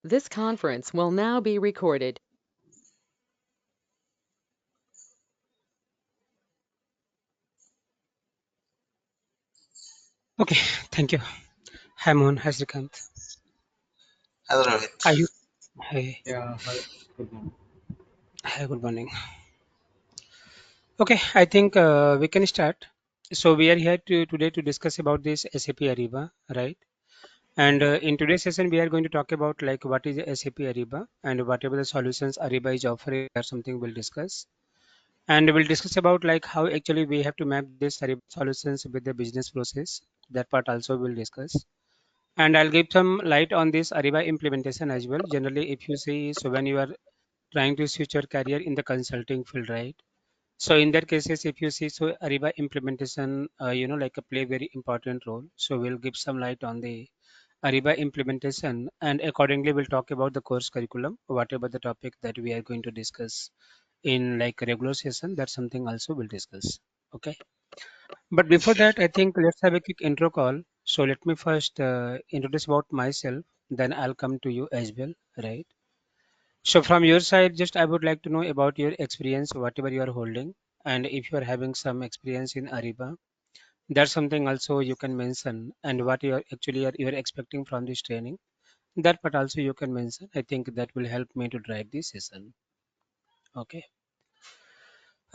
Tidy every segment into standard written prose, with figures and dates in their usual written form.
This conference will now be recorded. Okay, thank you. Hi Mohan, hi Srikanth. Hello, Rohit. Are you? Hi, Yeah, hi. Good morning. hi, good morning. Okay, I think we can start. So we are here today to discuss about this SAP Ariba, right? And in today's session, we are going to talk about like what is SAP Ariba and whatever the solutions Ariba is offering or something we'll discuss. And we'll discuss about like how actually we have to map this Ariba solutions with the business process. That part also we'll discuss. And I'll give some light on this Ariba implementation as well. Generally, if you see, so when you are trying to switch your career in the consulting field, right? So in that cases, if you see, so Ariba implementation, like a play very important role. So we'll give some light on the Ariba implementation, and accordingly, we'll talk about the course curriculum, whatever the topic that we are going to discuss in like a regular session. That's something also we'll discuss. Okay. But before Sure. that, I think let's have a quick intro call. So let me first introduce about myself, then I'll come to you as well, right? So from your side, just I would like to know about your experience, whatever you are holding, and if you are having some experience in Ariba, that's something also you can mention, and what you are actually you are expecting from this training. That part also you can mention. I think that will help me to drive this session. Okay.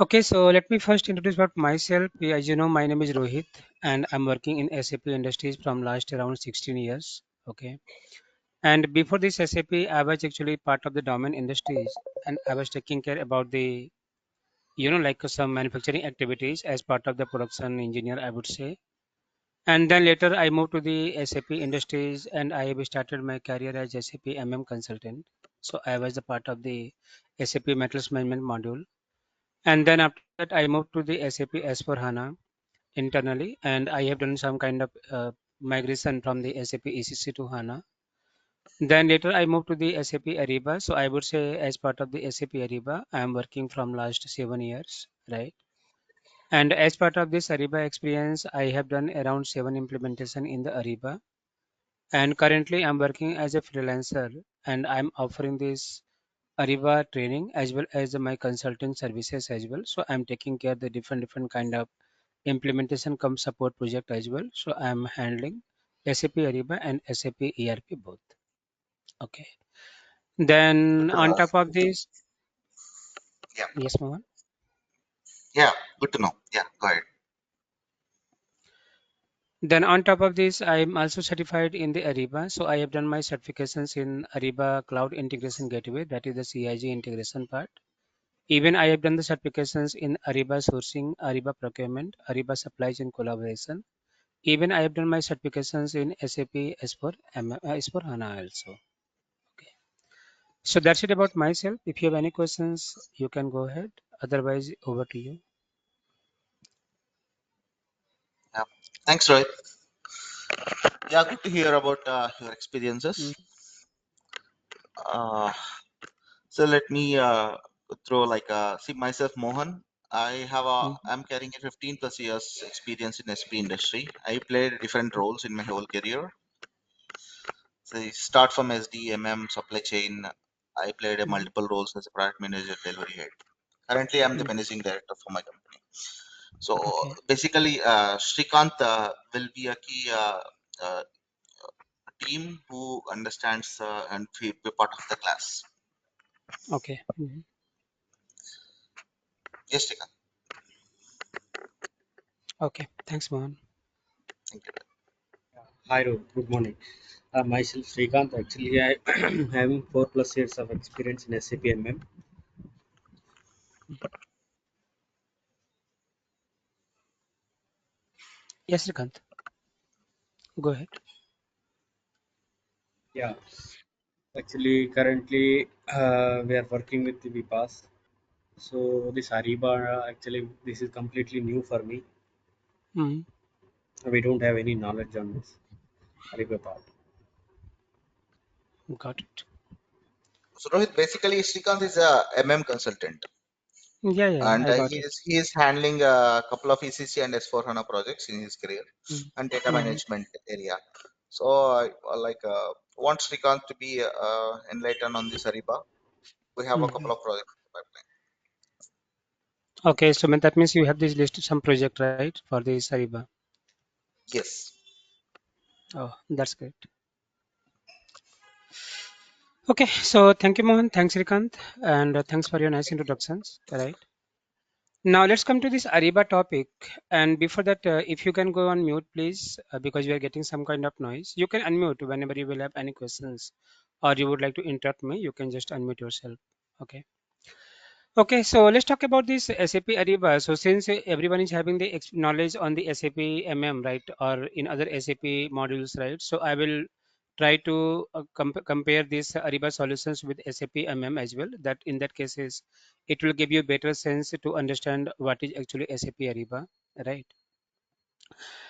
Okay, so let me first introduce about myself. Yeah, as you know, my name is Rohit, and I'm working in SAP industries from last around 16 years. Okay. And before this SAP, I was actually part of the domain industries, and I was taking care about the like some manufacturing activities as part of the production engineer, I would say. And then later I moved to the SAP industries and I have started my career as SAP consultant. So I was a part of the SAP metals management module. And then after that I moved to the SAP S4 HANA internally, and I have done some kind of migration from the SAP ECC to HANA. Then later I moved to the SAP Ariba. So I would say as part of the SAP Ariba, I am working from last 7 years, right? And as part of this Ariba experience, I have done around 7 implementation in the Ariba. And currently I'm working as a freelancer and I'm offering this Ariba training as well as my consulting services as well. So I'm taking care of the different kind of implementation come support project as well. So I'm handling SAP Ariba and SAP ERP both. Okay. Then on Uh, top of this, yeah, yes, Mohan. yeah, good to know. Yeah, go ahead. Then on top of this, I'm also certified in the Ariba. So I have done my certifications in Ariba Cloud Integration Gateway, that is the CIG integration part. Even I have done the certifications in Ariba Sourcing, Ariba Procurement, Ariba Supply Chain Collaboration. Even I have done my certifications in SAP S4 HANA also. Okay. So that's it about myself. If you have any questions, you can go ahead. Otherwise, over to you. Yeah. Thanks, Rohit. Yeah, good to hear about your experiences. Mm, Uh, so let me throw see myself, Mohan. mm, I'm carrying a 15 plus years experience in SP industry. I played different roles in my whole career. So I start from SD, supply chain. I played a mm, multiple roles as a product manager, delivery head. Currently, I'm the mm. managing director for my company. So Okay. basically, Srikanth will be a key uh, team who understands and be part of the class. Okay. Mhm. Yes, Srikanth. Okay. Thanks, Mohan. Thank you. Hi, good morning. Myself Srikanth. Actually, I having 4+ years of experience in SAP MM. Yes, Srikanth. Go ahead. Yeah, actually, currently we are working with the VPAS. So this Ariba, actually, this is completely new for me. Mm, We don't have any knowledge on this Ariba part. got it. So Rohit, basically Srikanth is a MM consultant, Yeah, yeah, yeah, and I got it. he is handling a couple of ECC and S4 HANA projects in his career Mm, and data mm, management area. So want Srikanth to be enlightened on this Ariba. We have a couple Mhm. of projects in the pipeline. Okay, so that means you have this list some project, right, for this Ariba. Yes. Oh, that's great. Okay, so thank you, Mohan. Thanks, Srikant, and thanks for your nice introductions. Right. Now let's come to this Ariba topic. And before that, if you can go on mute, please, because we are getting some kind of noise. You can unmute whenever you will have any questions, or you would like to interrupt me. You can just unmute yourself. Okay. Okay, so let's talk about this SAP Ariba. So since everyone is having the knowledge on the SAP MM, right, or in other SAP modules, right? So I will try to compare these Ariba solutions with SAP MM as well. That in that cases, it will give you better sense to understand what is actually SAP Ariba, right?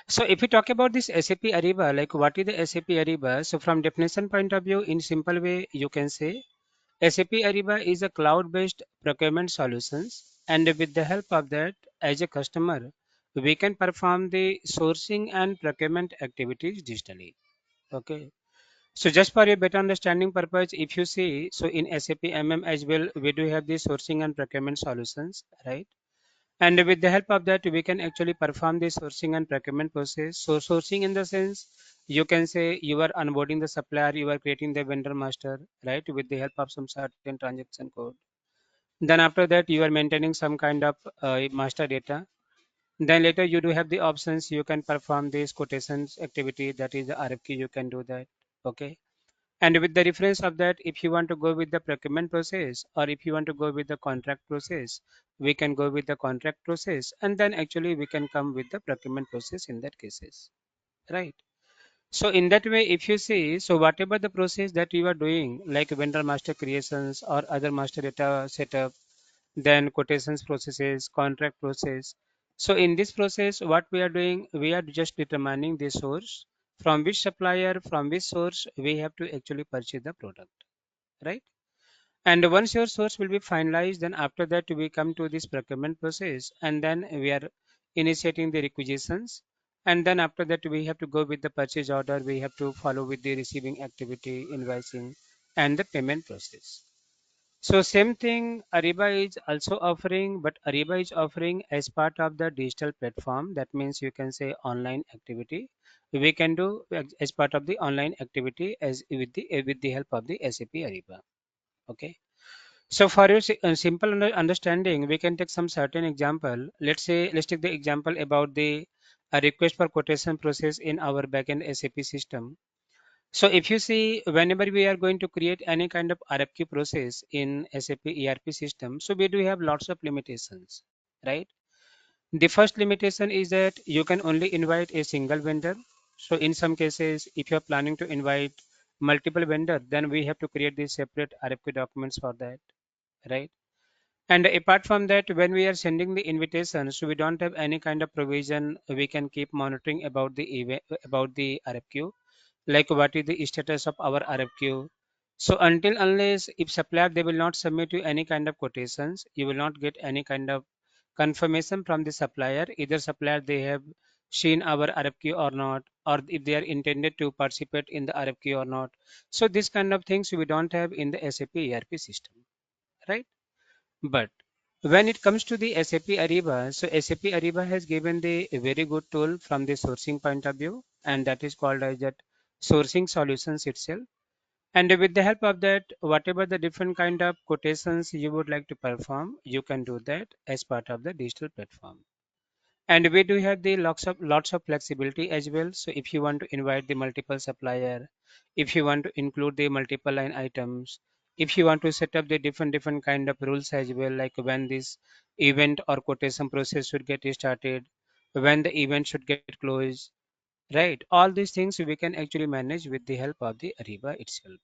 So if we talk about this SAP Ariba, like what is the SAP Ariba? So from definition point of view, in simple way, you can say SAP Ariba is a cloud-based procurement solutions, and with the help of that, as a customer, we can perform the sourcing and procurement activities digitally. Okay. So just for your better understanding purpose, if you see, so in SAP MM as well, we do have the sourcing and procurement solutions, right? And with the help of that, we can actually perform the sourcing and procurement process. So sourcing in the sense, you can say you are onboarding the supplier, you are creating the vendor master, right, with the help of some certain transaction code. Then after that, you are maintaining some kind of master data. Then later you do have the options. You can perform this quotations activity, that is the RFQ. You can do that. Okay. And with the reference of that, if you want to go with the procurement process or if you want to go with the contract process, we can go with the contract process, and then actually we can come with the procurement process in that cases, right? So in that way, if you see, so whatever the process that you are doing, like vendor master creations or other master data setup, then quotations processes, contract process. So in this process, what we are doing, we are just determining the source from which supplier, from which source we have to actually purchase the product, right? And once your source will be finalized, then after that we come to this procurement process, and then we are initiating the requisitions. And then after that we have to go with the purchase order. We have to follow with the receiving activity, invoicing, and the payment process. So same thing Ariba is also offering, but Ariba is offering as part of the digital platform. That means you can say online activity. We can do as part of the online activity as with the help of the SAP Ariba. Okay. So for your simple understanding, we can take some certain example. Let's take the example about the a request for quotation process in our backend SAP system. So if you see, whenever we are going to create any kind of RFQ process in SAP ERP system, so we do have lots of limitations, right? The first limitation is that you can only invite a single vendor. So in some cases, if you are planning to invite multiple vendor, then we have to create these separate RFQ documents for that, right? And apart from that, when we are sending the invitation, so we don't have any kind of provision. We can keep monitoring about the event, about the RFQ, like what is the status of our RFQ. So until unless if supplier they will not submit you any kind of quotations, you will not get any kind of confirmation from the supplier. Either supplier they have seen our RFQ or not, or if they are intended to participate in the RFQ or not. So this kind of things we don't have in the SAP ERP system, right? But when it comes to the SAP Ariba, so SAP Ariba has given the a very good tool from the sourcing point of view, and that is called as that sourcing solutions itself. And with the help of that, whatever the different kind of quotations you would like to perform, you can do that as part of the digital platform. And we do have the lots of flexibility as well. So if you want to invite the multiple supplier, if you want to include the multiple line items, if you want to set up the different kind of rules as well, like when this event or quotation process should get started, when the event should get closed, right? All these things we can actually manage with the help of the Ariba itself.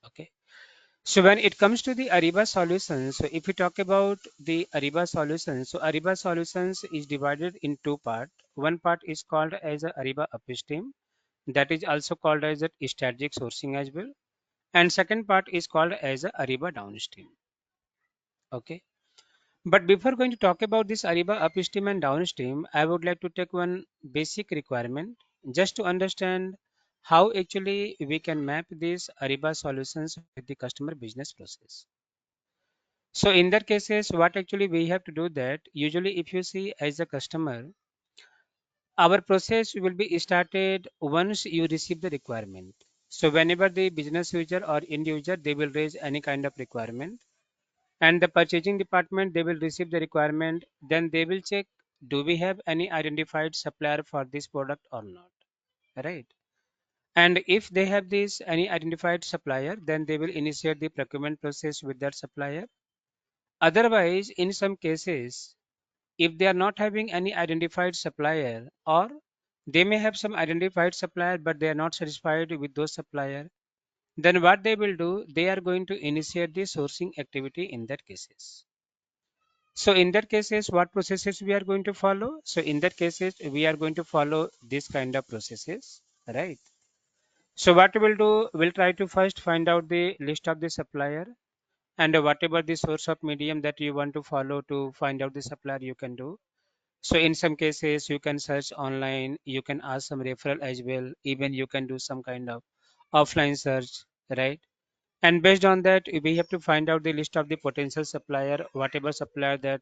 Okay. So when it comes to the Ariba solutions, so if we talk about the Ariba solutions, so Ariba solutions is divided in two parts. One part is called as a Ariba Upstream, that is also called as a strategic sourcing as well. And second part is called as a Ariba Downstream. Okay. But before going to talk about this Ariba upstream and downstream, I would like to take one basic requirement just to understand how actually we can map these Ariba solutions with the customer business process. So in that cases, what actually we have to do that usually if you see as a customer, our process will be started once you receive the requirement. So whenever the business user or end user, they will raise any kind of requirement and the purchasing department, they will receive the requirement. Then they will check, do we have any identified supplier for this product or not, right? And if they have this any identified supplier, then they will initiate the procurement process with that supplier. Otherwise, in some cases, if they are not having any identified supplier or they may have some identified supplier but they are not satisfied with those supplier, then what they will do, they are going to initiate the sourcing activity in that cases. So in that cases, what processes we are going to follow? So in that cases, we are going to follow this kind of processes, right? So what we'll do, we'll try to first find out the list of the supplier and whatever the source of medium that you want to follow to find out the supplier you can do. So in some cases, you can search online, you can ask some referral as well, even you can do some kind of offline search, right? And based on that, we have to find out the list of the potential supplier, whatever supplier that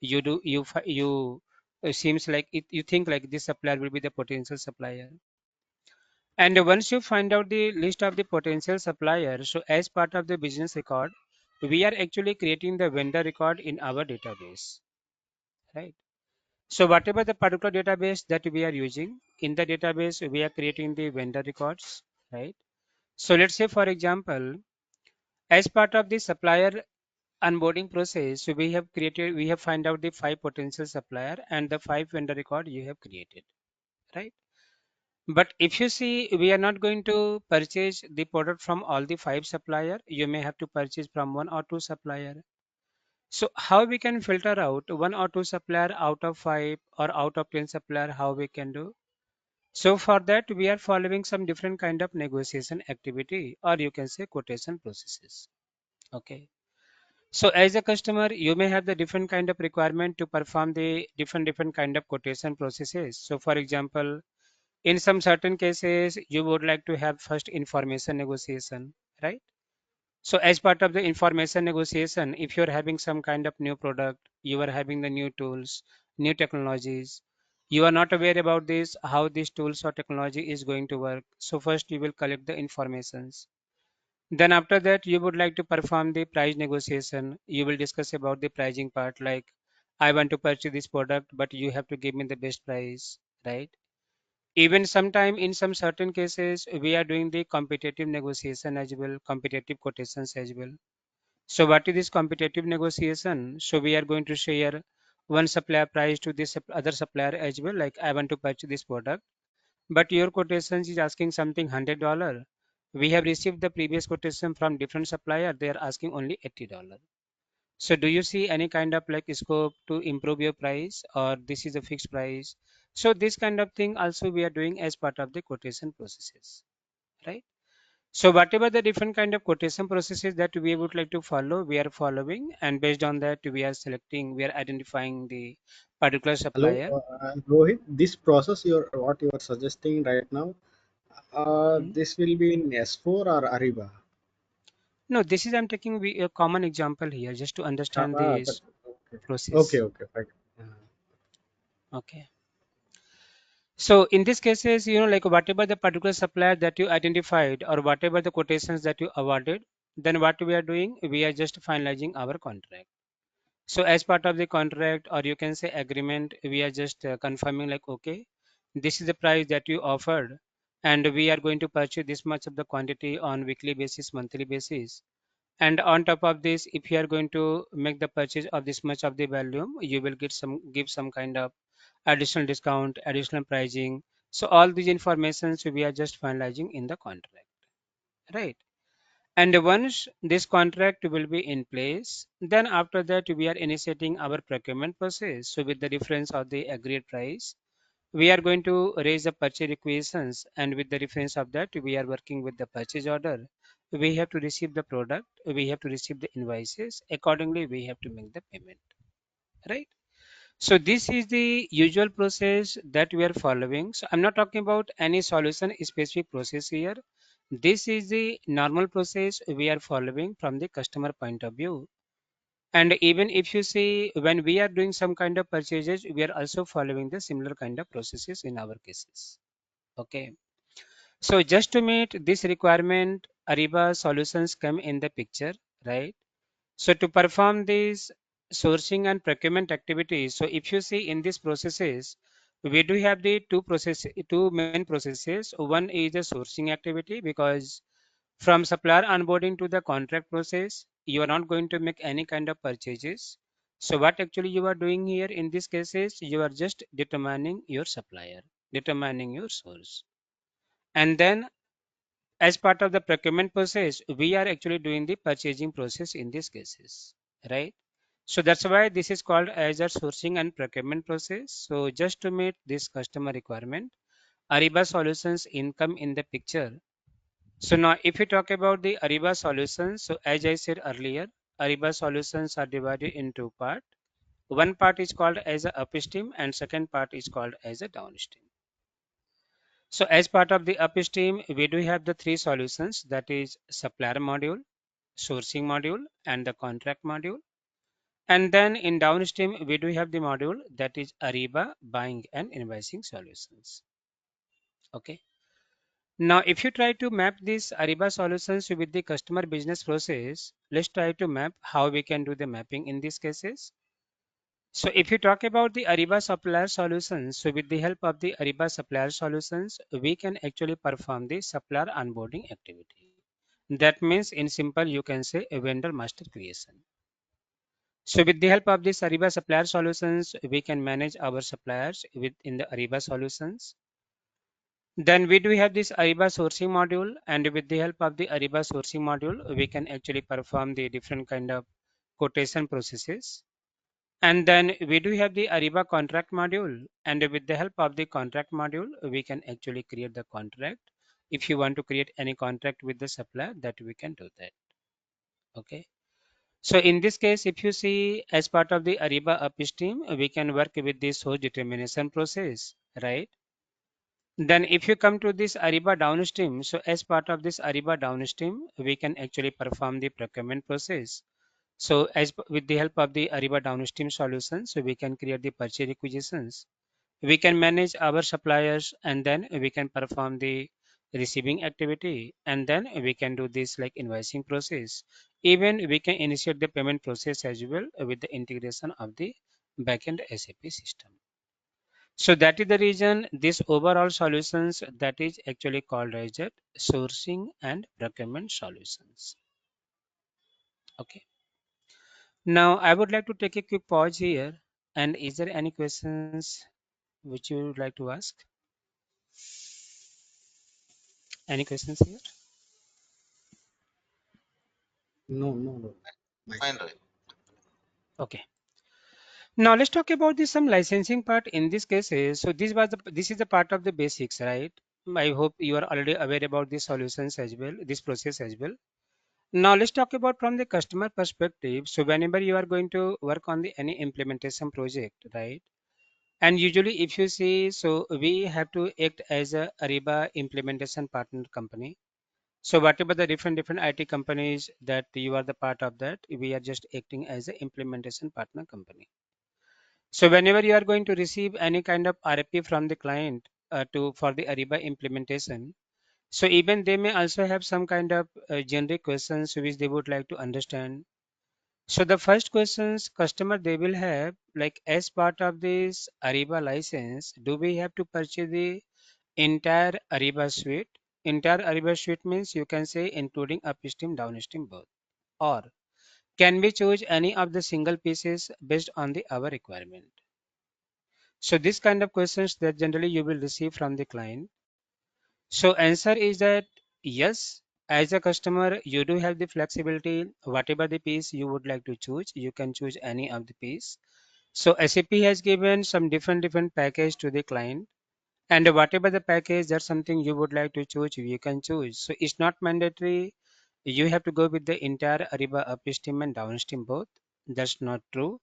you do, you seems like it, you think like this supplier will be the potential supplier. And once you find out the list of the potential supplier, so as part of the business record, we are actually creating the vendor record in our database, right? So whatever the particular database that we are using, in the database, we are creating the vendor records, right? So let's say, for example, as part of the supplier onboarding process, so we have find out the 5 potential supplier and the 5 vendor record you have created, right? But if you see, we are not going to purchase the product from all the 5 supplier. You may have to purchase from 1 or 2 supplier. So how we can filter out 1 or 2 supplier out of 5 or out of 10 supplier, how we can do? So for that, we are following some different kind of negotiation activity, or you can say quotation processes. Okay. So as a customer, you may have the different kind of requirement to perform the different kind of quotation processes. So for example, in some certain cases, you would like to have first information negotiation, right? So as part of the information negotiation, if you're having some kind of new product, you are having the new tools, new technologies, you are not aware about this, how these tools or technology is going to work. So first you will collect the informations. Then after that, you would like to perform the price negotiation. You will discuss about the pricing part, like I want to purchase this product, but you have to give me the best price, right? Even sometime in some certain cases, we are doing the competitive negotiation as well, competitive quotations as well. So what is this competitive negotiation? So we are going to share one supplier price to this other supplier as well. Like I want to purchase this product, but your quotation is asking something $100. We have received the previous quotation from different supplier. They are asking only $80. So do you see any kind of like scope to improve your price, or this is a fixed price? So this kind of thing also we are doing as part of the quotation processes, right? So whatever the different kind of quotation processes that we would like to follow, we are following, and based on that, we are selecting, we are identifying the particular Hello, supplier. Rohit. This process what you are suggesting right now, Hmm. this will be in S4 or Ariba. No, this is I'm taking a common example here just to understand this Okay. Okay, process. okay, fine. Okay. So in these cases, like whatever the particular supplier that you identified or whatever the quotations that you awarded, then what we are doing, we are just finalizing our contract. So as part of the contract, or you can say agreement, we are just confirming like, okay, this is the price that you offered, and we are going to purchase this much of the quantity on weekly basis, monthly basis. And on top of this, if you are going to make the purchase of this much of the volume, you will give some kind of additional discount, additional pricing. So all these informations we are just finalizing in the contract, right? And once this contract will be in place, then after that we are initiating our procurement process. So with the difference of the agreed price, we are going to raise the purchase requisitions, and with the reference of that, we are working with the purchase order. We have to receive the product, we have to receive the invoices. Accordingly, we have to make the payment, right? So this is the usual process that we are following. So I'm not talking about any solution specific process here. This is the normal process we are following from the customer point of view. And even if you see when we are doing some kind of purchases, we are also following the similar kind of processes in our cases. Okay. So just to meet this requirement, Ariba solutions come in the picture, right? So to perform these sourcing and procurement activities, so if you see in these processes, we do have the two main processes. One is the sourcing activity because from supplier onboarding to the contract process, you are not going to make any kind of purchases. So what actually you are doing here in these cases, you are just determining your supplier, determining your source. And then as part of the procurement process, we are actually doing the purchasing process in these cases, right? So that's why this is called as a sourcing and procurement process. So just to meet this customer requirement, Ariba Solutions income in the picture. So now if we talk about the Ariba Solutions, so as I said earlier, Ariba Solutions are divided into part. One part is called as a upstream and second part is called as a downstream. So as part of the upstream, we do have the three solutions that is supplier module, sourcing module, and the contract module. And then in downstream, we do have the module that is Ariba buying and invoicing solutions. Okay. Now, if you try to map these Ariba solutions with the customer business process, let's try to map how we can do the mapping in these cases. So if you talk about the Ariba supplier solutions, so with the help of the Ariba supplier solutions, we can actually perform the supplier onboarding activity. That means in simple, you can say a vendor master creation. So with the help of this Ariba supplier solutions, we can manage our suppliers within the Ariba solutions. Then we do have this Ariba sourcing module, and with the help of the Ariba sourcing module, we can actually perform the different kind of quotation processes. And then we do have the Ariba contract module, and with the help of the contract module, we can actually create the contract. If you want to create any contract with the supplier, that we can do that. Okay. So in this case, if you see as part of the Ariba upstream, we can work with the source determination process, right? Then if you come to this Ariba downstream, so as part of this Ariba downstream, we can actually perform the procurement process. So with the help of the Ariba downstream solutions, so we can create the purchase requisitions. We can manage our suppliers and then we can perform the receiving activity and then we can do this like invoicing process. Even we can initiate the payment process as well with the integration of the backend SAP system. So that is the reason this overall solutions that is actually called as that sourcing and procurement solutions. Okay. Now I would like to take a quick pause here. And is there any questions which you would like to ask? Any questions here? No, no, no. My Fine, side. Ravi. Okay. Now let's talk about this some licensing part in this cases. So this is the part of the basics, right? I hope you are already aware about these solutions as well, this process as well. Now let's talk about from the customer perspective. So whenever you are going to work on the any implementation project, right? And usually if you see, so we have to act as a Ariba implementation partner company. So whatever the different IT companies that you are the part of that, we are just acting as an implementation partner company. So whenever you are going to receive any kind of RFP from the client to for the Ariba implementation, so even they may also have some kind of generic questions which they would like to understand. So the first questions customer they will have like as part of this Ariba license, do we have to purchase the entire Ariba suite? Entire Ariba suite means you can say including upstream, downstream both. Or can we choose any of the single pieces based on the our requirement? So this kind of questions that generally you will receive from the client. So answer is that yes, as a customer, you do have the flexibility. Whatever the piece you would like to choose, you can choose any of the piece. So SAP has given some different package to the client. And whatever the package, that's something you would like to choose, you can choose. So it's not mandatory. You have to go with the entire Ariba upstream and downstream both. That's not true.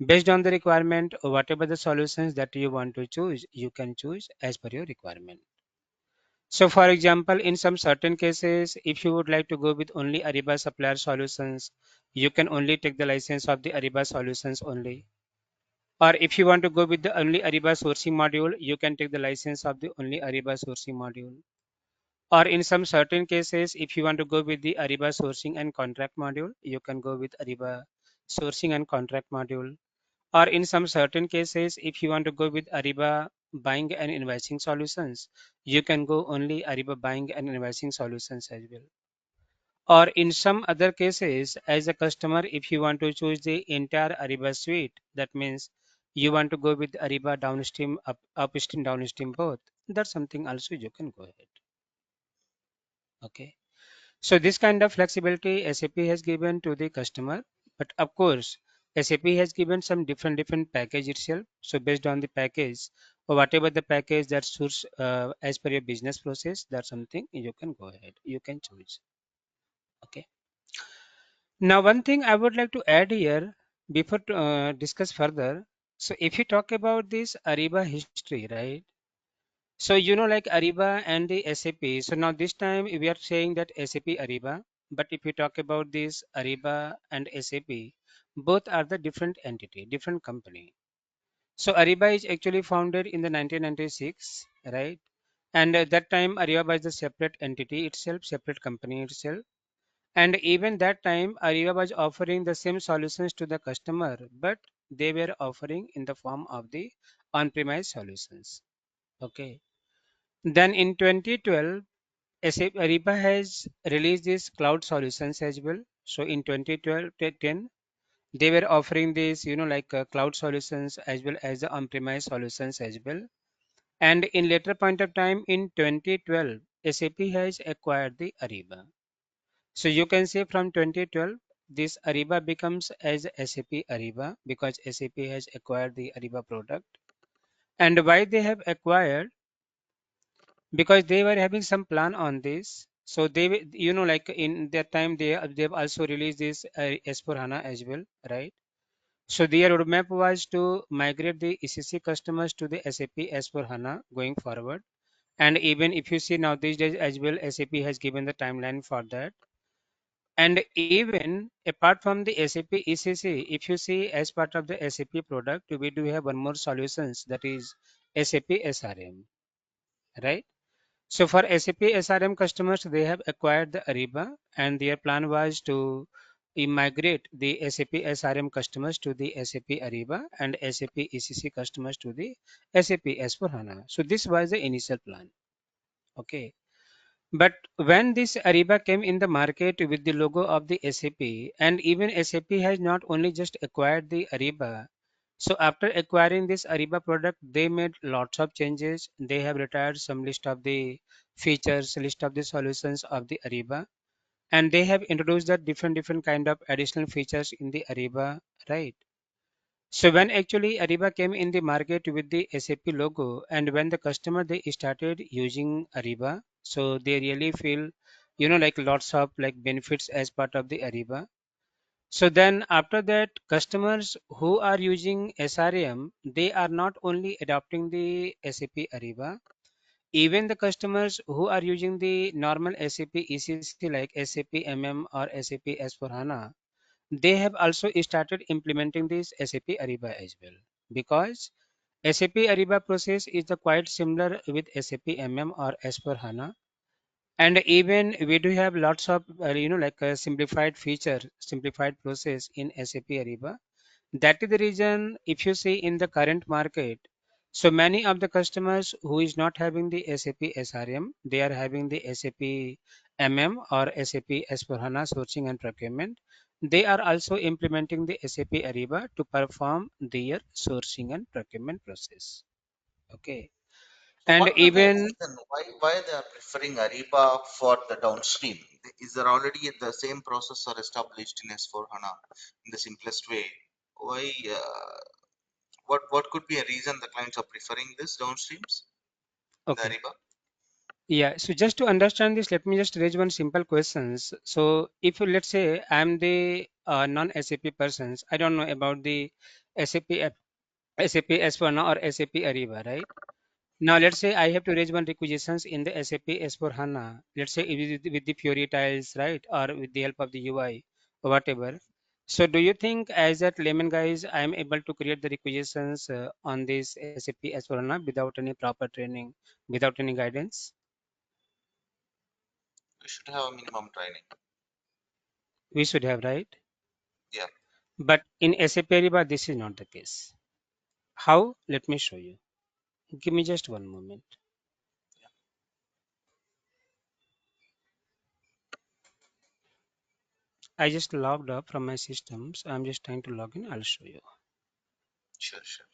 Based on the requirement, whatever the solutions that you want to choose, you can choose as per your requirement. So for example, in some certain cases, if you would like to go with only Ariba supplier solutions, you can only take the license of the Ariba solutions only. Or if you want to go with the only Ariba sourcing module, you can take the license of the only Ariba sourcing module. Or in some certain cases, if you want to go with the Ariba sourcing and contract module, you can go with Ariba sourcing and contract module. Or in some certain cases, if you want to go with Ariba buying and invoicing solutions, you can go only Ariba buying and invoicing solutions as well. Or in some other cases, as a customer, if you want to choose the entire Ariba suite, that means you want to go with Ariba downstream, upstream, downstream both. That's something also you can go ahead. Okay. So this kind of flexibility SAP has given to the customer, but of course, SAP has given some different package itself. So based on the package or whatever the package that suits as per your business process, that's something you can go ahead. You can choose. Okay. Now, one thing I would like to add here before to discuss further. So if you talk about this Ariba history, right? So like Ariba and the SAP. So now this time we are saying that SAP Ariba, but if you talk about this Ariba and SAP, both are the different entity, different company. So Ariba is actually founded in the 1996, right? And at that time Ariba was the separate entity itself, separate company itself. And even that time Ariba was offering the same solutions to the customer, but they were offering in the form of the on-premise solutions. Okay. Then in 2012, SAP Ariba has released these cloud solutions as well. So in 2012 to 10, they were offering these, like cloud solutions as well as the on-premise solutions as well. And in later point of time in 2012, SAP has acquired the Ariba. So you can say from 2012, this Ariba becomes as SAP Ariba because SAP has acquired the Ariba product. And why they have acquired? Because they were having some plan on this. So like in that time they've also released this S4 HANA as well, right? So their roadmap was to migrate the ECC customers to the SAP S4 HANA going forward. And even if you see now these days as well, SAP has given the timeline for that. And even apart from the SAP ECC, if you see as part of the SAP product, we do have one more solutions that is SAP SRM, right? So for SAP SRM customers, they have acquired the Ariba and their plan was to migrate the SAP SRM customers to the SAP Ariba and SAP ECC customers to the SAP S4HANA. So this was the initial plan. Okay. But when this Ariba came in the market with the logo of the SAP, and even SAP has not only just acquired the Ariba, so after acquiring this Ariba product, they made lots of changes. They have retired some list of the features, list of the solutions of the Ariba, and they have introduced that different kind of additional features in the Ariba, right? So when actually Ariba came in the market with the SAP logo and when the customer they started using Ariba, so they really feel, like lots of like benefits as part of the Ariba. So then after that, customers who are using SRM, they are not only adopting the SAP Ariba, even the customers who are using the normal SAP ECC like SAP MM or SAP S4HANA, they have also started implementing this SAP Ariba as well because SAP Ariba process is the quite similar with SAP MM or S4HANA. And even we do have lots of, like a simplified feature, simplified process in SAP Ariba. That is the reason if you see in the current market, so many of the customers who is not having the SAP SRM, they are having the SAP MM or SAP S4HANA sourcing and procurement. They are also implementing the SAP Ariba to perform their sourcing and procurement process. Okay. So And what will be a even reason why they are preferring Ariba for the downstream? Is there already the same process are established in S4 HANA in the simplest way? Why? What could be a reason the clients are preferring this downstreams in the okay. Ariba? Yeah, so just to understand this, let me just raise one simple questions. So if let's say I'm the non-SAP persons, I don't know about the SAP SAP S/4HANA or SAP Ariba, right? Now, let's say I have to raise one requisitions in the SAP S/4HANA. Let's say with the Fury tiles, right, or with the help of the UI or whatever. So, do you think, as that layman guys, I am able to create the requisitions on this SAP S/4HANA without any proper training, without any guidance? You should have a minimum training. We should have, right? Yeah, But in SAP Ariba, this is not the case. How? Let me show you. Give me just one moment. I just logged up from my system, so I'm just trying to log in. I'll show you. sure, sure.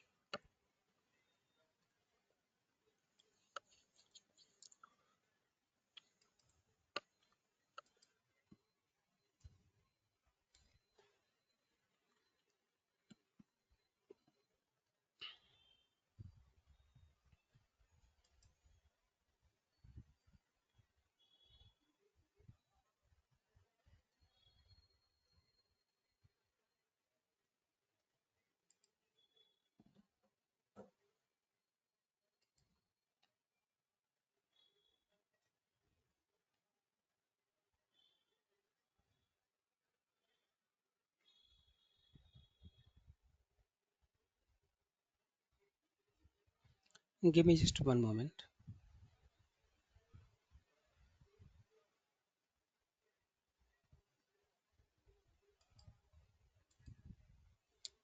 Give me just one moment.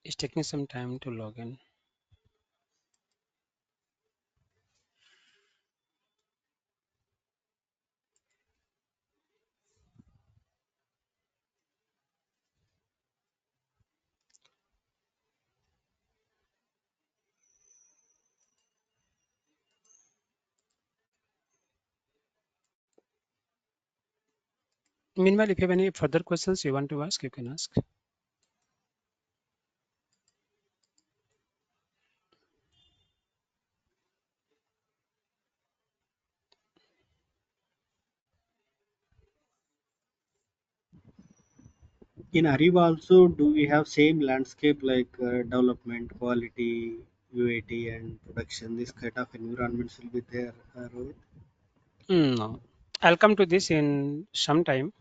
It's taking some time to log in. Meanwhile, if you have any further questions you want to ask, you can ask. In Ariba also, do we have same landscape like development, quality, UAT, and production? This kind of environments will be there, Rohit? No, I'll come to this in some time,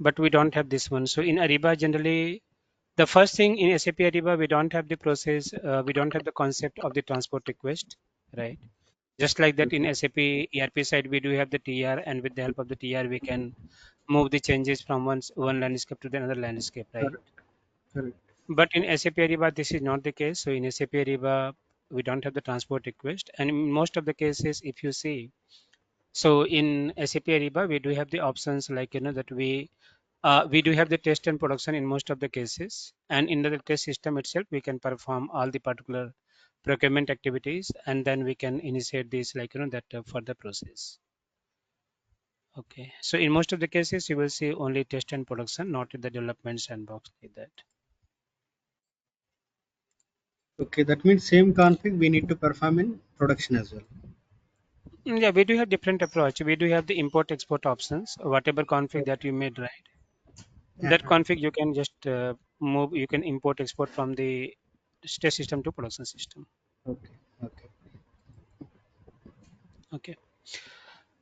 but we don't have this one. So in Ariba, generally, the first thing in SAP Ariba, we don't have the process, we don't have the concept of the transport request, right? Just like that Okay, in SAP ERP side, we do have the TR, and with the help of the TR, we can move the changes from one landscape to the another landscape, right? correct, correct. But in SAP Ariba, this is not the case. So in SAP Ariba, we don't have the transport request. And in most of the cases, if you see, so in SAP Ariba, we do have the options like, that we do have the test and production in most of the cases. And in the test system itself, we can perform all the particular procurement activities, and then we can initiate this like, that further process. Okay. So in most of the cases, you will see only test and production, not in the development sandbox like that. Okay, that means same config we need to perform in production as well. Yeah, we do have different approach. We do have the import export options, whatever config that Okay. you made, right? Yeah. That config you can just move, you can import export from the test system to production system. Okay. Okay. Okay.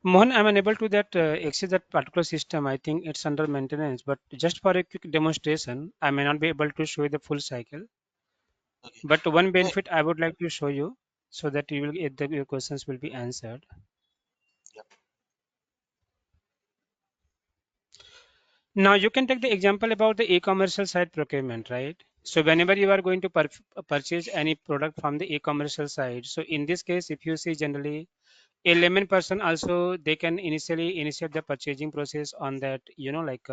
Mohan, I'm unable to that access that particular system. I think it's under maintenance, but just for a quick demonstration, I may not be able to show you the full cycle. Okay. But one Yeah, benefit I would like to show you so that you will get your questions will be answered. yeah. Now you can take the example about the e-commercial site procurement, right? So whenever you are going to purchase any product from the e-commercial site, so in this case, if you see generally a layman person also they can initially initiate the purchasing process on that, like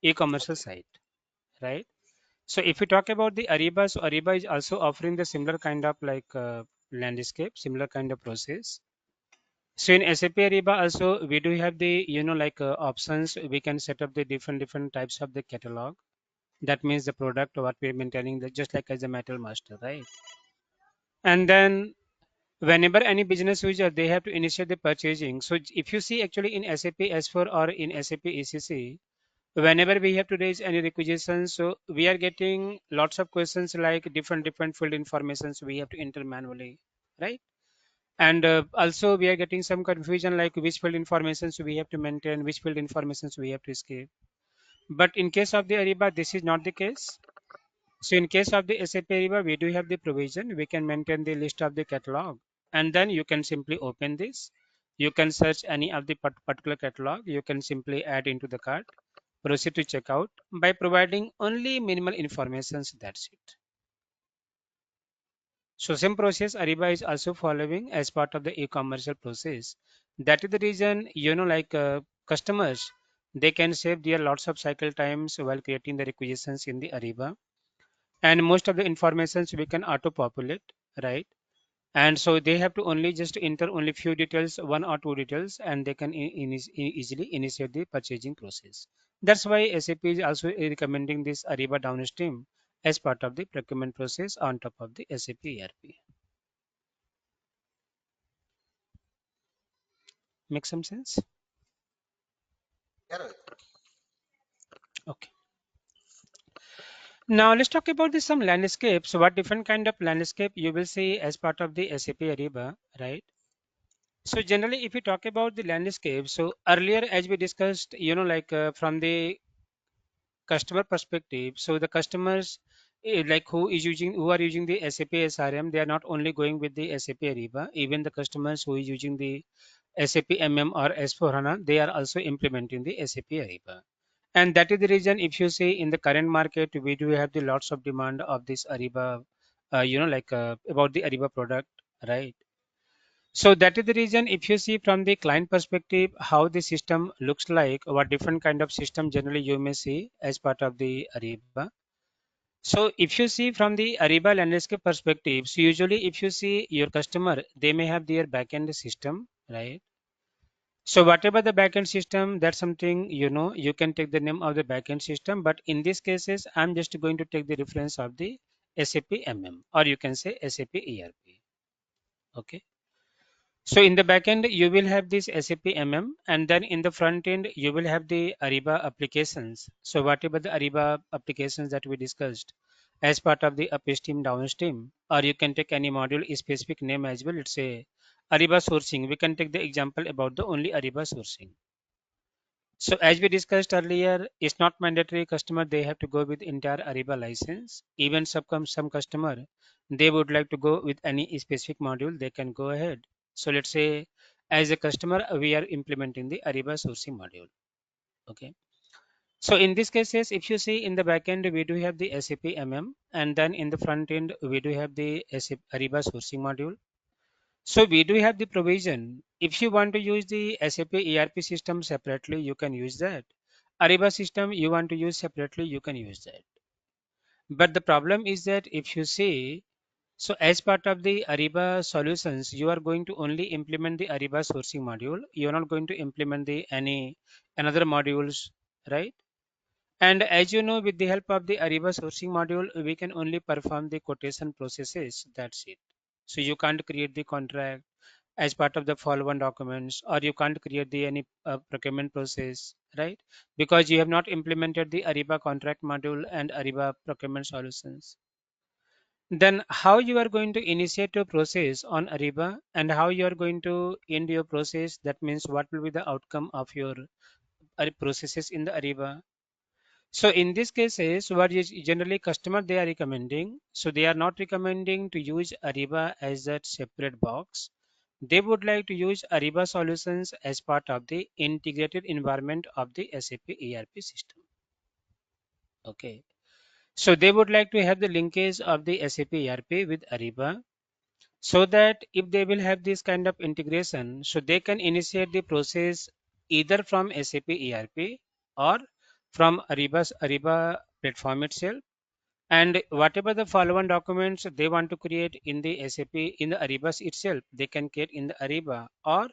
e-commercial Okay. site, right? So if we talk about the Ariba, so Ariba is also offering the similar kind of like landscape, similar kind of process. So in SAP Ariba also we do have the like options. We can set up the different types of the catalog. That means the product what we've been telling that just like as a metal master, right? And then whenever any business user they have to initiate the purchasing. So if you see actually in SAP S4 or in SAP ECC, whenever we have to raise any requisitions, so we are getting lots of questions like different field informations we have to enter manually, right? And also we are getting some confusion like which field informations we have to maintain, which field informations we have to skip. But in case of the Ariba, this is not the case. So in case of the SAP Ariba, we do have the provision. We can maintain the list of the catalog, and then you can simply open this. You can search any of the particular catalog. You can simply add into the cart, proceed to checkout by providing only minimal informations. That's it. So same process Ariba is also following as part of the e-commercial process. That is the reason, like customers, they can save their lots of cycle times while creating the requisitions in the Ariba. And most of the informations we can auto populate, right? And so they have to only just enter only few details, one or two details, and they can easily initiate the purchasing process. That's why SAP is also recommending this Ariba Downstream as part of the procurement process on top of the SAP ERP. Make some sense? Yeah, Rohit. Okay. Now let's talk about some landscapes. What different kind of landscape you will see as part of the SAP Ariba, right? So generally, if we talk about the landscape, so earlier as we discussed, like from the customer perspective, so the customers like who are using the SAP SRM, they are not only going with the SAP Ariba, even the customers who is using the SAP MM or S4HANA, they are also implementing the SAP Ariba. And that is the reason if you see in the current market, we do have the lots of demand of this Ariba, like about the Ariba product, right? So that is the reason if you see from the client perspective how the system looks like, what different kind of system generally you may see as part of the Ariba. So if you see from the Ariba landscape perspective, so usually if you see your customer, they may have their backend system, right? So whatever the backend system, that's something, you can take the name of the backend system. But in these cases, I'm just going to take the reference of the SAP MM, or you can say SAP ERP. Okay. So in the backend, you will have this SAP MM, and then in the front end, you will have the Ariba applications. So whatever the Ariba applications that we discussed as part of the upstream, downstream, or you can take any module specific name as well. Let's say Ariba sourcing. We can take the example about the only Ariba sourcing. So as we discussed earlier, it's not mandatory customer they have to go with entire Ariba license. Even some customer they would like to go with any specific module, they can go ahead. So let's say as a customer we are implementing the Ariba sourcing module. Okay. So in these cases, if you see in the backend we do have the SAP MM, and then in the front end we do have the SAP Ariba sourcing module. So we do have the provision. If you want to use the SAP ERP system separately, you can use that. Ariba system you want to use separately, you can use that. But the problem is that if you see, so as part of the Ariba solutions, you are going to only implement the Ariba sourcing module. You are not going to implement the any another modules, right? And as you know, with the help of the Ariba sourcing module, we can only perform the quotation processes. That's it. So you can't create the contract as part of the follow-on documents, or you can't create the any procurement process, right? Because you have not implemented the Ariba contract module and Ariba procurement solutions. Then how you are going to initiate your process on Ariba and how you are going to end your process, that means what will be the outcome of your processes in the Ariba. So in these cases, what is generally customer they are recommending, so they are not recommending to use Ariba as a separate box. They would like to use Ariba solutions as part of the integrated environment of the SAP ERP system. Okay. So they would like to have the linkage of the SAP ERP with Ariba so that if they will have this kind of integration, so they can initiate the process either from SAP ERP or from Ariba platform itself. And whatever the follow-on documents they want to create in the SAP in the Ariba itself, they can create in the Ariba, or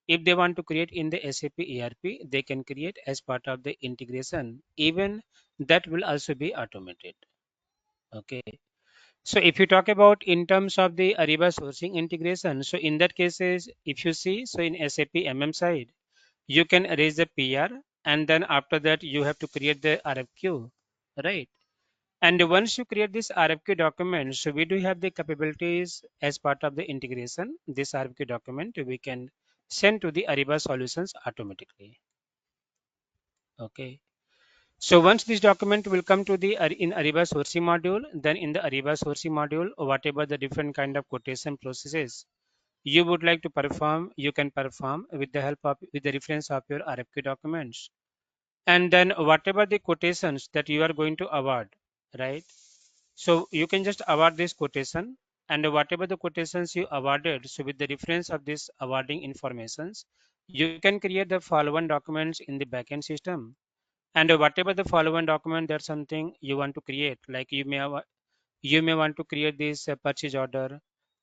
if they want to create in the SAP ERP, they can create as part of the integration. Even that will also be automated. Okay. So if you talk about in terms of the Ariba sourcing integration, so in that cases, if you see, so in SAP MM side, you can raise the PR and then after that you have to create the RFQ, right? And once you create this RFQ document, so we do have the capabilities as part of the integration. This RFQ document we can send to the Ariba solutions automatically. Okay. So once this document will come to the in Ariba sourcing module, then in the Ariba sourcing module, whatever the different kind of quotation processes you would like to perform, you can perform with the help of with the reference of your RFQ documents. And then whatever the quotations that you are going to award, right? So you can just award this quotation, and whatever the quotations you awarded, so with the reference of this awarding informations, you can create the follow-on documents in the backend system. And whatever the follow-on document, that's something you want to create, like you may want to create this purchase order,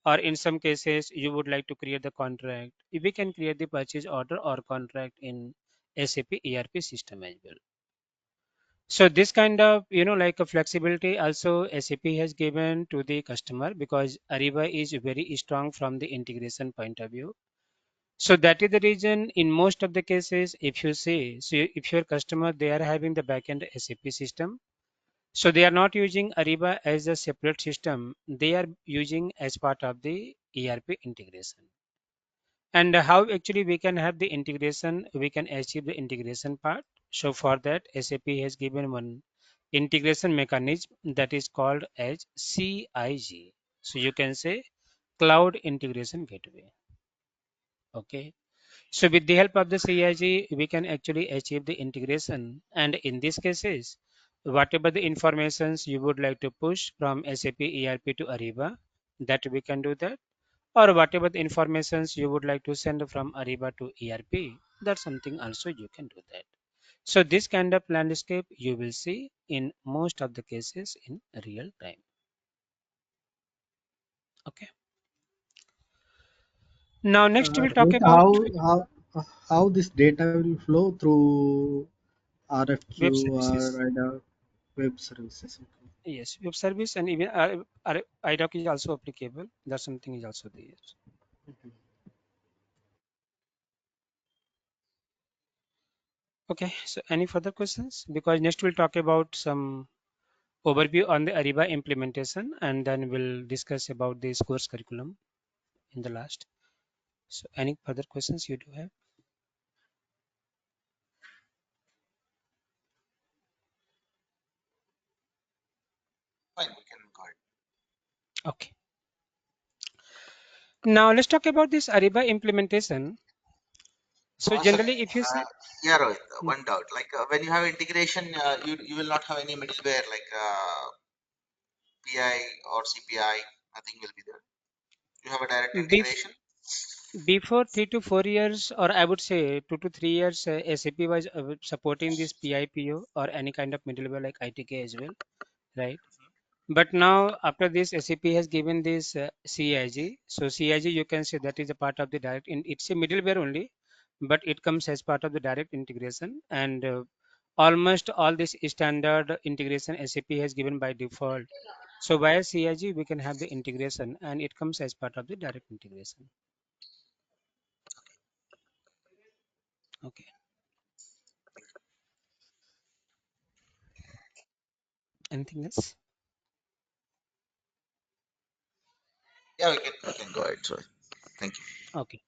or in some cases you would like to create the contract. We can create the purchase order or contract in SAP ERP system as well. So this kind of, like a flexibility also SAP has given to the customer, because Ariba is very strong from the integration point of view. So that is the reason in most of the cases, if you see, so if your customer, they are having the backend SAP system, so they are not using Ariba as a separate system. They are using as part of the ERP integration. And how actually we can have the integration, we can achieve the integration part. So for that, SAP has given one integration mechanism that is called as CIG. So you can say Cloud Integration Gateway. Okay. So with the help of the CIG, we can actually achieve the integration. And in these cases, whatever the informations you would like to push from SAP ERP to Ariba, that we can do that. Or whatever the informations you would like to send from Ariba to ERP, that's something also you can do that. So this kind of landscape you will see in most of the cases in real time. Okay. Now next we'll talk Rohit, about how this data will flow through web RFQ services. or other web services? Okay. Yes, web service, and even IDOC is also applicable. That something is also there. Okay, so any further questions? Because next we'll talk about some overview on the Ariba implementation, and then we'll discuss about this course curriculum in the last. So any further questions you do have? Fine, we can go ahead. Okay. Now let's talk about this Ariba implementation. So So, generally, if you see, yeah, Rohit, mm, one doubt. Like when you have integration, you will not have any middleware like PI or CPI. Nothing will be there. You have a direct bef integration. before 3 to 4 years, or I would say 2 to 3 years, SAP was supporting this PIPO or any kind of middleware like ITK as well, right? But now after this, SAP has given this CIG. So CIG, you can say that is a part of the direct. It's a middleware only, but it comes as part of the direct integration. And almost all this standard integration SAP has given by default. So via CIG, we can have the integration, and it comes as part of the direct integration. Okay. Anything else? Yeah, we can go ahead. Sorry. Thank you. Okay.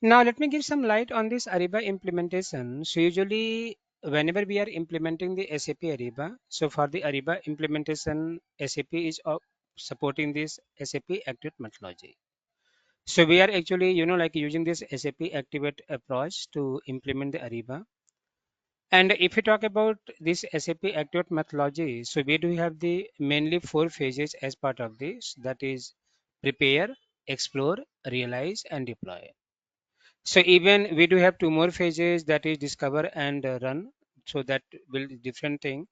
Now let me give some light on this Ariba implementation. So usually whenever we are implementing the SAP Ariba, so for the Ariba implementation, SAP is supporting this SAP Activate methodology. So we are actually, like using this SAP Activate approach to implement the Ariba. And if we talk about this SAP Activate methodology, so we do have the mainly 4 phases as part of this. That is prepare, explore, realize, and deploy. So even we do have 2 more phases, that is discover and run. So that will be different thing.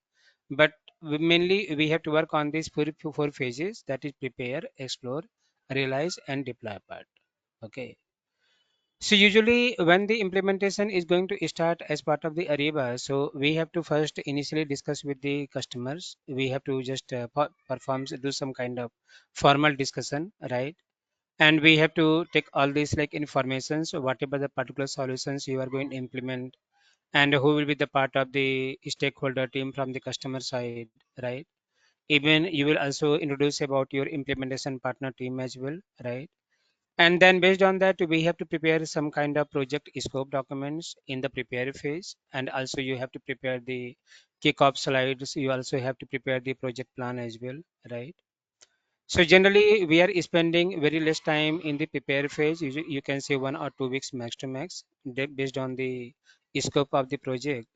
But mainly we have to work on these four phases, that is prepare, explore, realize, and deploy part. Okay. So usually when the implementation is going to start as part of the Ariba, so we have to first initially discuss with the customers. We have to just do some kind of formal discussion, right? And we have to take all these like informations, so whatever the particular solutions you are going to implement, and who will be the part of the stakeholder team from the customer side, right? Even you will also introduce about your implementation partner team as well, right? And then based on that, we have to prepare some kind of project scope documents in the prepare phase. And also you have to prepare the kickoff slides. You also have to prepare the project plan as well, right? So generally we are spending very less time in the prepare phase. You can say 1 or 2 weeks max to max based on the scope of the project.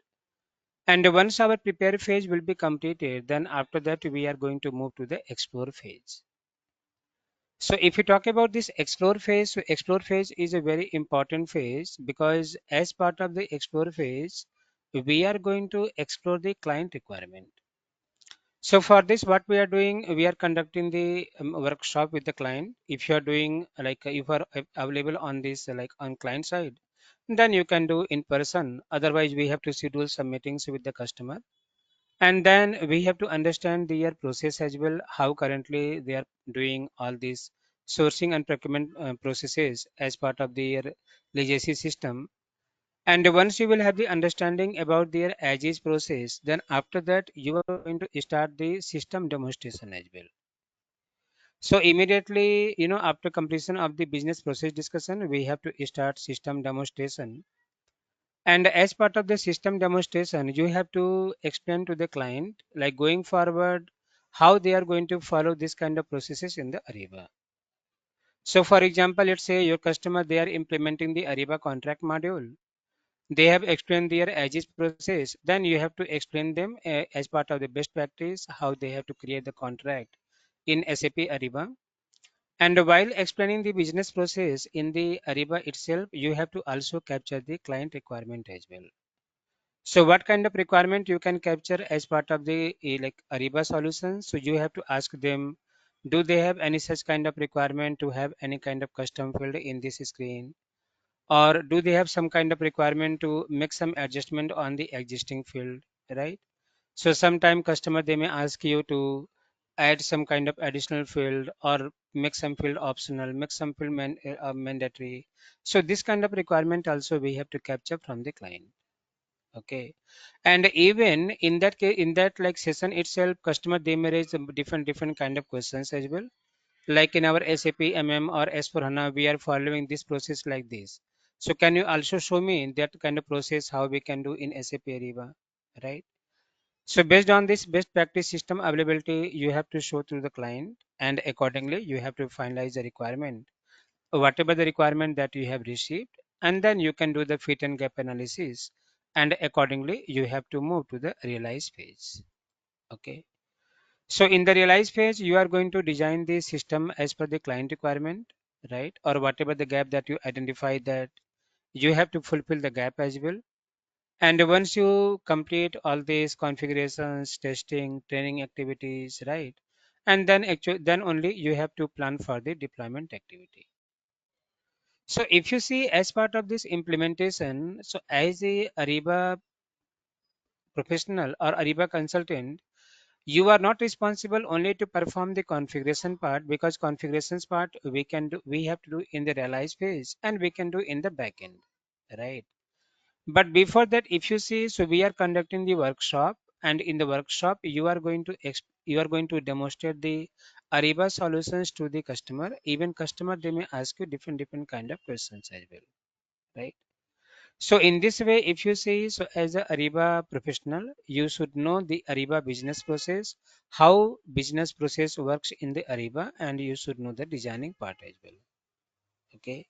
And once our prepare phase will be completed, then after that we are going to move to the explore phase. So if you talk about this explore phase, so explore phase is a very important phase because as part of the explore phase, we are going to explore the client requirement. So for this, what we are doing, we are conducting the workshop with the client. If you are doing like if you are available on this like on client side, then you can do in person. Otherwise, we have to schedule some meetings with the customer. And then we have to understand their process as well, how currently they are doing all these sourcing and procurement processes as part of their legacy system. And once you will have the understanding about their as is process, then after that you are going to start the system demonstration as well. So immediately, after completion of the business process discussion, we have to start system demonstration. And as part of the system demonstration, you have to explain to the client, like going forward, how they are going to follow this kind of processes in the Ariba. So for example, let's say your customer, they are implementing the Ariba contract module. They have explained their as process. Then you have to explain them as part of the best practice, how they have to create the contract in SAP Ariba. And while explaining the business process in the Ariba itself, you have to also capture the client requirement as well. So what kind of requirement you can capture as part of the like Ariba solution? So you have to ask them, do they have any such kind of requirement to have any kind of custom field in this screen? Or do they have some kind of requirement to make some adjustment on the existing field, right? So sometime customer, they may ask you to add some kind of additional field or make some field optional, make some field mandatory. So this kind of requirement also we have to capture from the client. Okay. And even in that case, in that like session itself, customer they may raise different kind of questions as well. Like in our SAP MM or S4HANA, we are following this process like this. So can you also show me in that kind of process how we can do in SAP Ariba, right? So based on this best practice system availability, you have to show to the client, and accordingly you have to finalize the requirement, whatever the requirement that you have received, and then you can do the fit and gap analysis, and accordingly you have to move to the realize phase. Okay. So in the realize phase, you are going to design the system as per the client requirement, right? Or whatever the gap that you identify, that you have to fulfill the gap as well. And once you complete all these configurations, testing, training activities, right? And then actually, then only you have to plan for the deployment activity. So if you see as part of this implementation, so as a Ariba professional or Ariba consultant, you are not responsible only to perform the configuration part, because configurations part we have to do in the realize phase and we can do in the backend, right? But before that, if you see, so we are conducting the workshop, and in the workshop you are going to you are going to demonstrate the Ariba solutions to the customer. Even customer, they may ask you different kind of questions as well, right? So in this way, if you see, so as a Ariba professional, you should know the Ariba business process, how business process works in the Ariba, and you should know the designing part as well. Okay.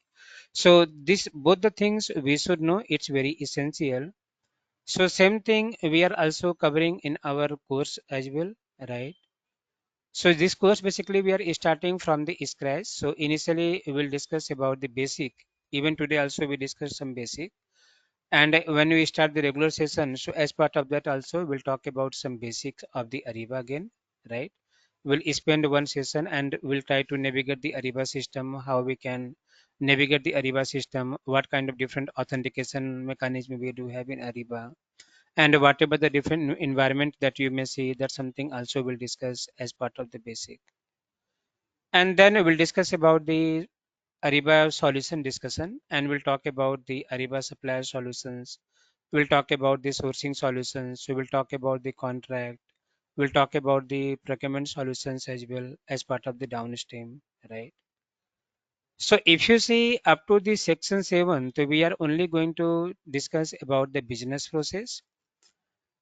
So this both the things we should know. It's very essential. So same thing we are also covering in our course as well, right? So this course basically we are starting from the scratch. So initially we will discuss about the basic. Even today also we discuss some basic. And when we start the regular session, so as part of that also, we'll talk about some basics of the Ariba again, right? We'll spend one session and we'll try to navigate the Ariba system, how we can navigate the Ariba system, what kind of different authentication mechanism we do have in Ariba, and whatever the different environment that you may see, that's something also we'll discuss as part of the basic. And then we'll discuss about the Ariba solution discussion, and we'll talk about the Ariba supplier solutions, We'll talk about the sourcing solutions. We will talk about the contract. We'll talk about the procurement solutions as well as part of the downstream, right? So if you see up to the section 7, so we are only going to discuss about the business process.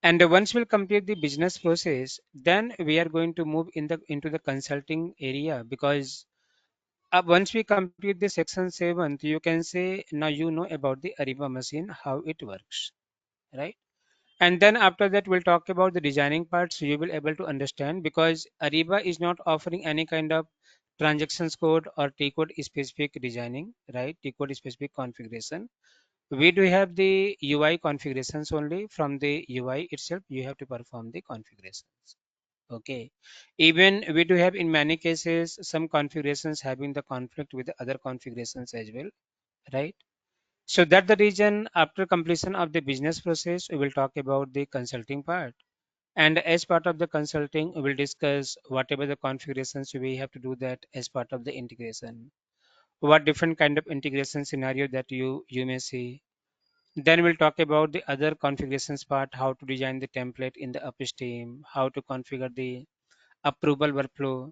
And once we'll complete the business process, then we are going to move into the consulting area because once we complete the section 7, you can say now you know about the Ariba machine, how it works, right? And then after that, we'll talk about the designing part, so you will able to understand because Ariba is not offering any kind of transactions code or T code specific designing, right? T code specific configuration. We do have the UI configurations only. From the UI itself, you have to perform the configurations. Okay. Even we do have in many cases some configurations having the conflict with the other configurations as well, right? So that the reason after completion of the business process, we will talk about the consulting part. And as part of the consulting, we will discuss whatever the configurations we have to do that as part of the integration. What different kind of integration scenario that you may see. Then we'll talk about the other configurations part, how to design the template in the upstream, how to configure the approval workflow.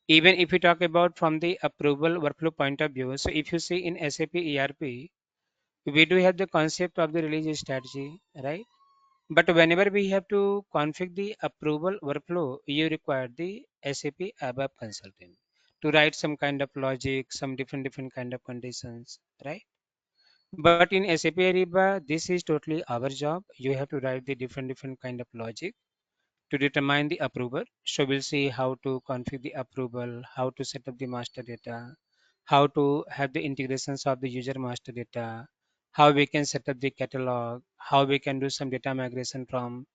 Even if we talk about from the approval workflow point of view, so if you see in SAP ERP, we do have the concept of the release strategy, right? But whenever we have to configure the approval workflow, you require the SAP ABAP consultant to write some kind of logic, some different kind of conditions, right? But in SAP Ariba, this is totally our job. You have to write the different kind of logic to determine the approval. So we'll see how to configure the approval, how to set up the master data, how to have the integrations of the user master data, how we can set up the catalog, how we can do some data migration from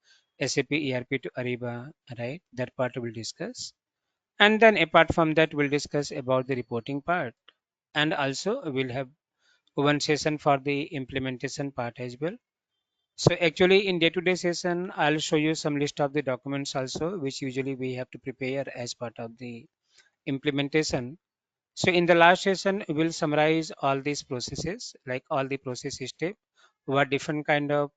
SAP ERP to Ariba, right? That part we'll discuss. And then apart from that, we'll discuss about the reporting part. And also we'll have one session for the implementation part as well. So actually in day-to-day session, I'll show you some list of the documents also, which usually we have to prepare as part of the implementation. So in the last session, we'll summarize all these processes, like all the process step, what different kind of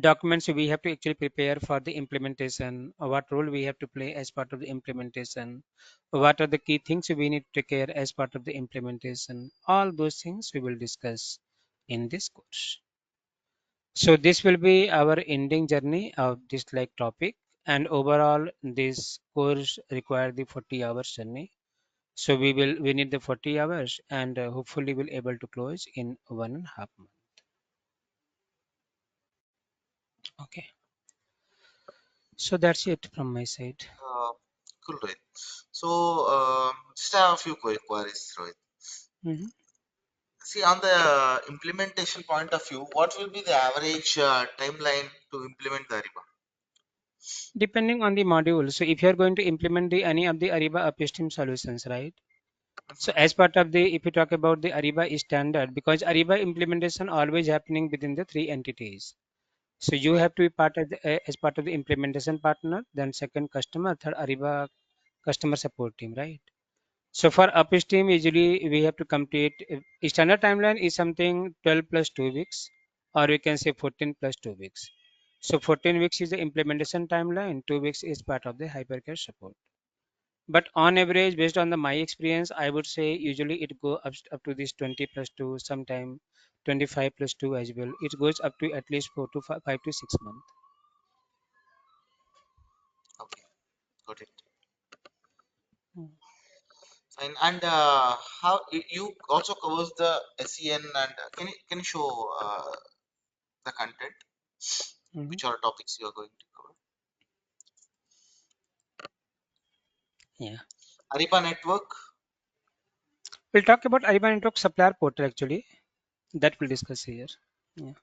documents we have to actually prepare for the implementation, what role we have to play as part of the implementation, what are the key things we need to take care as part of the implementation. All those things we will discuss in this course. So this will be our ending journey of this like topic, and overall this course require the 40 hours journey. So we need the 40 hours and hopefully we'll able to close in 1.5 month. Okay. So that's it from my side. Uh, cool, Rohit. So, just have a few quick queries, Rohit. Mhm. See, on the implementation point of view, what will be the average timeline to implement the Ariba? Depending on the module. So if you are going to implement the any of the Ariba upstream solutions, right? So Mhm. as part of the, if you talk about the Ariba standard, because Ariba implementation always happening within the three entities. So you Right. have to be part of the, as part of the implementation partner, then second customer, third Ariba customer support team, right? So for upstream, usually we have to complete standard timeline is something 12 plus 2 weeks, or we can say 14 plus 2 weeks. So 14 weeks is the implementation timeline, 2 weeks is part of the hypercare support. But on average, based on my experience, I would say usually it go up to this 20 plus 2, sometime 25 plus 2 as well. It goes up to at least 5 to 6 months. Okay, got it. Mm. Fine. And how you also covers the SEN and can you show the content, Mhm. which are topics you are going to cover? Yeah. Ariba network. We'll talk about Ariba Network supplier portal actually. That we'll discuss here. Yeah.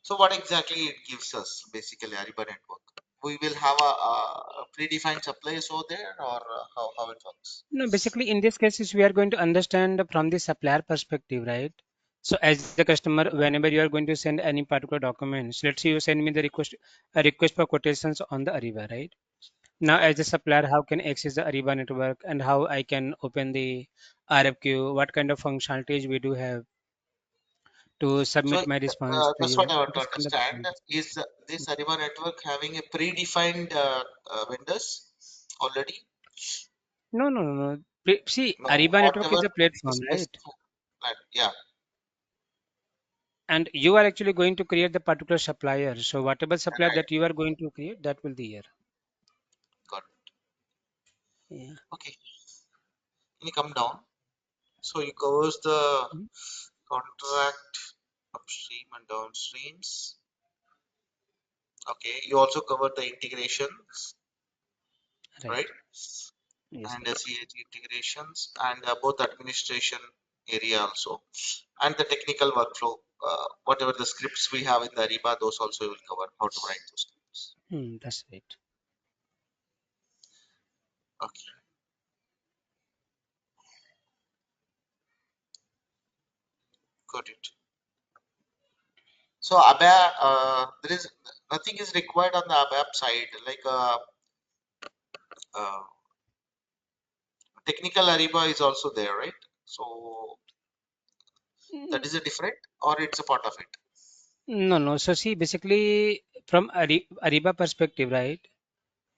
So what exactly it gives us basically Ariba network? We will have a predefined suppliers over there, or how it works? No, basically in this cases we are going to understand from the supplier perspective, right? So as the customer, whenever you are going to send any particular documents, let's say you send me the request, a request for quotations on the Ariba, right? Now Right. as a supplier, how can I access the Ariba network and how I can open the RFQ, what kind of functionalities we do have, to So submit my response to that's what you. I want to This kind of understand. things. Is this Ariba network having a predefined vendors already? No, no, no, no. See, No, Ariba Network is whatever a platform, right? specified. Yeah, And you are actually going to create the particular supplier. So whatever supplier right. that you are going to create, that will be here. Got Yeah. it. Okay. Can you come down? So you covers the Mhm. contract upstream and downstreams. Okay. You also cover the integrations, right? Right. Yes, And right. CAG integrations and both administration area also, and the technical workflow. Whatever the scripts we have in the Ariba, those also will cover how to write those scripts. That's right. Okay. Got it. So ABAP, there is nothing is required on the ABAP side, like uh, technical Ariba is also there, right? So that Mm, is a different, or it's a part of it, No, no. So see, basically from Ariba perspective, right?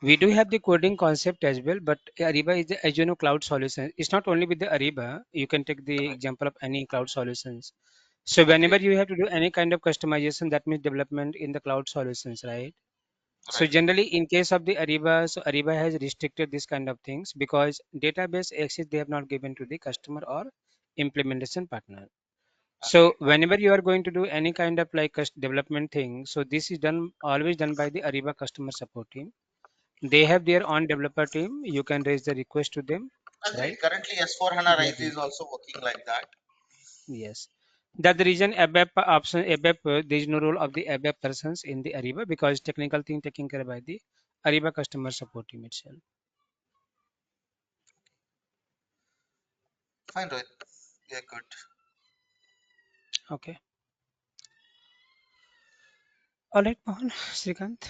We do have the coding concept as well, but Ariba is the, as you know, cloud solution. It's not only with the Ariba. You can take the right? example of any cloud solutions. So whenever Agree, you have to do any kind of customization, that means development in the cloud solutions, right? So right? generally, in case of the Ariba, so Ariba has restricted this kind of things because database access they have not given to the customer or implementation partner. So Agreed. whenever you are going to do any kind of like development thing, so this is done always done by the Ariba customer support team. They have their own developer team. You can raise the request to them, Agreed. right? Currently, S4 HANA They are Rise doing. is also working like that. Yes. That's the reason ABAP option ABAP there is no role of the ABAP persons in the Ariba because technical thing taken care by the Ariba customer support team itself. Fine, Rohit. Yeah, good. Okay. All right, Mohan, Srikanth.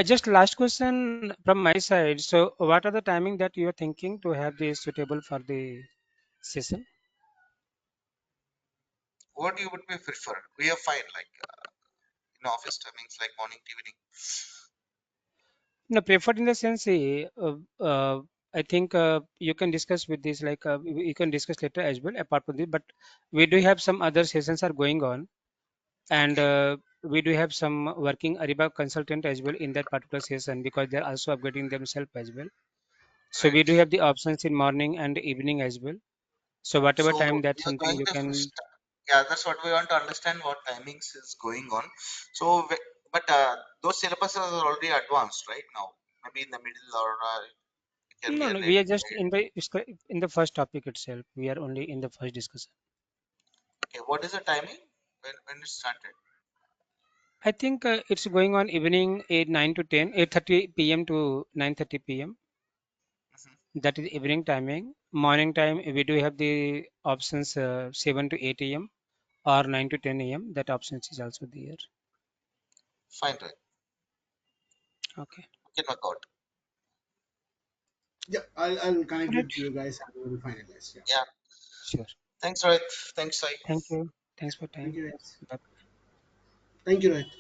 Just last question from my side. So, what are the timing that you are thinking to have this suitable for the session? What you would be prefer? We are fine, like in office timings, like morning to evening. No, preferred in the sense, I think you can discuss with this, like you can discuss later as well, apart from this. But we do have some other sessions are going on, and Okay, we do have some working Ariba consultant as well in that particular session because they're also upgrading themselves as well. So we right. do have the options in morning and evening as well. So whatever So time that we are something going you to can. yeah, that's what we want to understand what timings is going on. So, but those syllabuses are already advanced right now. Maybe in the middle or it can be No, a no, late. we are just in the first topic itself. We are only in the first discussion. Okay, what is the timing when it started? I think it's going on evening 8 9 to 10, 8:30 p.m. to 9:30 p.m. Mhm. That is evening timing. Morning time we do have the options 7 to 8 a.m. or 9 to 10 a.m. That options is also there. Fine, right. Okay. Okay, work out. Yeah, I'll connect All right. with you guys and we'll finalize. Yeah. Yeah. Sure. Thanks, Rohit. Thanks, Sai. Thank you. Thanks for Thank time. you, guys. Bye. Thank you, Rohit.